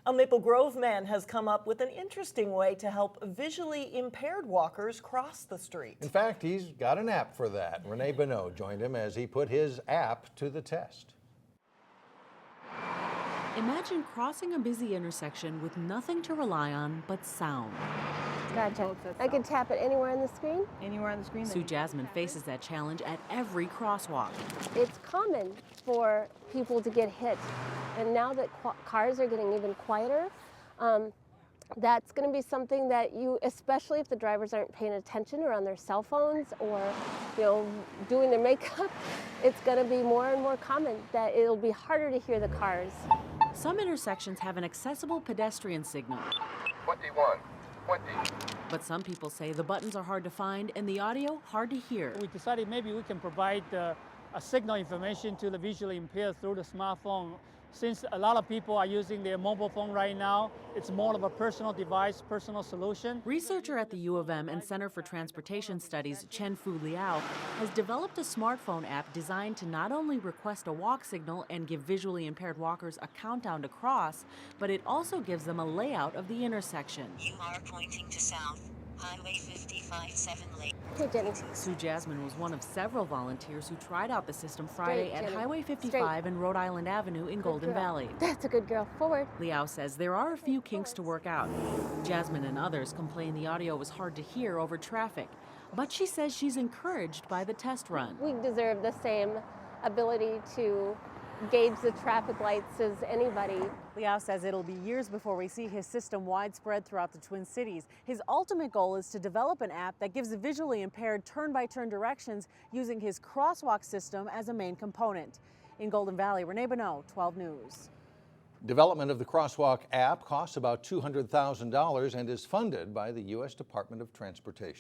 A Maple Grove man has come up with an interesting way to help visually impaired walkers cross the street. In fact, he's got an app for that. Renee Bonneau joined him as he put his app to the test. Imagine crossing a busy intersection with nothing to rely on but sound. Gotcha. I can tap it anywhere on the screen? Anywhere on the screen. Sue Jasmine faces that challenge at every crosswalk. It's common for people to get hit. And now that cars are getting even quieter, that's going to be something that you, especially if the drivers aren't paying attention or on their cell phones or, doing their makeup, it's going to be more and more common that it'll be harder to hear the cars. Some intersections have an accessible pedestrian signal. 21, 20. But some people say the buttons are hard to find and the audio hard to hear. We decided maybe we can provide a signal information to the visually impaired through the smartphone. Since a lot of people are using their mobile phone right now, it's more of a personal device, personal solution. Researcher at the U of M and Center for Transportation Studies, Chen-Fu Liao, has developed a smartphone app designed to not only request a walk signal and give visually impaired walkers a countdown to cross, but it also gives them a layout of the intersection. You are pointing to south, Highway 55-7 lane. Hey, Jenny. Sue Jasmine was one of several volunteers who tried out the system Friday at Jenny. Highway 55 and Rhode Island Avenue in Golden Valley. That's a good girl. Forward. Liao says there are a few kinks to work out. Jasmine and others complain the audio was hard to hear over traffic, but she says she's encouraged by the test run. We deserve the same ability to gauge the traffic lights as anybody. Liao says it'll be years before we see his system widespread throughout the Twin Cities. His ultimate goal is to develop an app that gives the visually impaired turn-by-turn directions using his crosswalk system as a main component. In Golden Valley, Renee Bonneau, 12 News. Development of the Crosswalk app costs about $200,000 and is funded by the U.S. Department of Transportation.